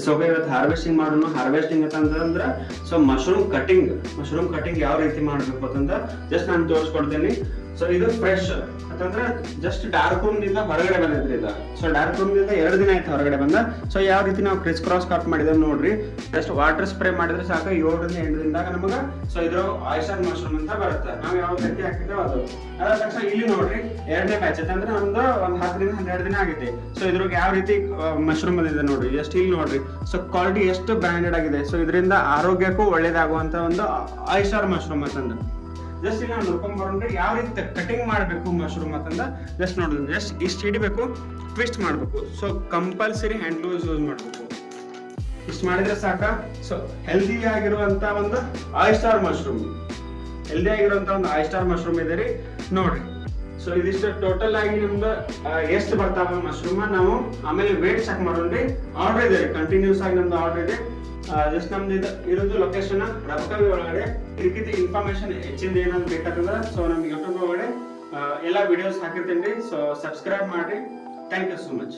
So ಇವತ್ತು harvesting ಮಾಡೋಣ. Harvesting ಅಂತಂದ್ರೆ ಸೊ ಮಶ್ರೂಮ್ ಕಟಿಂಗ್ ಯಾವ ರೀತಿ ಮಾಡಬೇಕು ಅಂತಂದ್ರೆ ಜಸ್ಟ್ ನಾನು ತೋರಿಸ್ಕೊಡ್ತೀನಿ. ಸೊ ಇದು ಫ್ರೆಶ್ ಅಂತಂದ್ರೆ ಜಸ್ಟ್ ಡಾರ್ಕ್ ರೂಮ್ ದಿಂದ ಹೊರಗಡೆ ಬಂದಿದ್ರಿ ಇದು. ಸೊ ಡಾರ್ಕ್ ರೂಮ್ ದಿಂದ 2 ದಿನ ಆಯ್ತು ಹೊರಗಡೆ ಬಂದ. ಸೊ ಯಾವ ರೀತಿ ನಾವು ಕ್ರಿಸ್ ಕ್ರಾಸ್ ಕಟ್ ಮಾಡಿದ್ರೆ ನೋಡ್ರಿ, ಜಸ್ಟ್ ವಾಟರ್ ಸ್ಪ್ರೇ ಮಾಡಿದ್ರೆ ಸಾಕು 7 ರಿಂದ 8 ದಿನದಾಗ ನಮಗ ಸೊ ಇದ್ರ ಆಯಿಸ್ಟರ್ ಮಶ್ರೂಮ್ ಅಂತ ಬರುತ್ತೆ. ನಾವು ಯಾವ ರೀತಿ ಹಾಕಿದ್ದೇವೆ ಅದು ಅದಾದ ತಕ್ಷಣ ಇಲ್ಲಿ ನೋಡ್ರಿ 2ನೇ ಬ್ಯಾಚ್ ಅಂದ್ರೆ ನಮ್ದು ಒಂದು 10 ರಿಂದ 12 ದಿನ ಆಗಿದೆ. ಸೊ ಇದ್ರಾಗ ಯಾವ ರೀತಿ ಮಶ್ರೂಮ್ ಬಂದಿದೆ ನೋಡ್ರಿ, ಜಸ್ಟ್ ಇಲ್ಲಿ ನೋಡ್ರಿ. ಸೊ ಕ್ವಾಲಿಟಿ ಎಷ್ಟು ಬ್ರಾಂಡೆಡ್ ಆಗಿದೆ. ಸೊ ಇದರಿಂದ ಆರೋಗ್ಯಕ್ಕೂ ಒಳ್ಳೇದಾಗುವಂತ ಒಂದು ಆಯಿಸ್ಟರ್ ಮಶ್ರೂಮ್ ಅಂತಂದ್ರೆ ಜಸ್ಟ್ ಇಲ್ಲಿ ನಾವು ನೋಡ್ಕೊಂಡ್ ಬರೋಣ್ರಿ ಯಾವ ರೀತಿ ಕಟಿಂಗ್ ಮಾಡಬೇಕು ಮಶ್ರೂಮ್ ಅಂತಂದ. ಜಸ್ಟ್ ನೋಡಿದ್ರಿ, ಜಸ್ಟ್ ಇಷ್ಟು ಹಿಡಿಬೇಕು, ಟ್ವಿಸ್ಟ್ ಮಾಡಬೇಕು. So compulsory hand gloves use ಮಾಡಬೇಕು. ಇಷ್ಟು ಮಾಡಿದ್ರೆ ಸಾಕ. ಸೊ ಹೆಲ್ದಿ ಆಗಿರುವಂತ ಒಂದು ಆಯಿಸ್ಟರ್ ಮಶ್ರೂಮ್ ಇದೆ ರೀ ನೋಡ್ರಿ. ಸೊ ಇದಿಷ್ಟು ಟೋಟಲ್ ಆಗಿ ನಮ್ದು ಎಷ್ಟು ಬರ್ತಾವ ಮಶ್ರೂಮ್ ನಾವು ಆಮೇಲೆ ವೇಟ್ ಚೆಕ್ ಮಾಡೋಣ್ರಿ. ಆರ್ಡರ್ ಇದೆ, ಕಂಟಿನ್ಯೂಸ್ ಆಗಿ ನಮ್ದು ಆರ್ಡರ್ ಇದೆ. ಜಸ್ಟ್ ನಮ್ದು ಇರೋದು ಲೊಕೇಶನ್ ರಬಕವಿ ಒಳಗಡೆ. ಇದಕ್ಕಿಂತ ಇನ್ಫಾರ್ಮೇಶನ್ ಹೆಚ್ಚಿಂದ ಏನಾದ್ರು ಬೇಕಾದಂದ್ರೆ ಸೊ ನಮ್ಗೆ ಯೂಟ್ಯೂಬ್ ಒಳಗಡೆ ಎಲ್ಲ ವಿಡಿಯೋಸ್ ಹಾಕಿರ್ತೀನಿ. ಸೊ ಸಬ್ಸ್ಕ್ರೈಬ್ ಮಾಡ್ರಿ. Thank you so much.